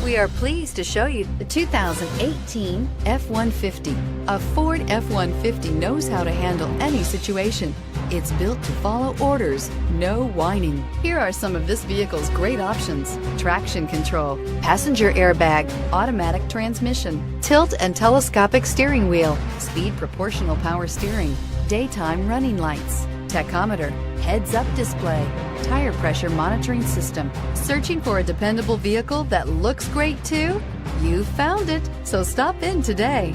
We are pleased to show you the 2018 F-150. A Ford F-150 knows how to handle any situation. It's built to follow orders, no whining. Here are some of this vehicle's great options: traction control, passenger airbag, automatic transmission, tilt and telescopic steering wheel, speed proportional power steering, daytime running lights, tachometer, heads-up display, tire pressure monitoring system. Searching for a dependable vehicle that looks great too? You found it, so stop in today.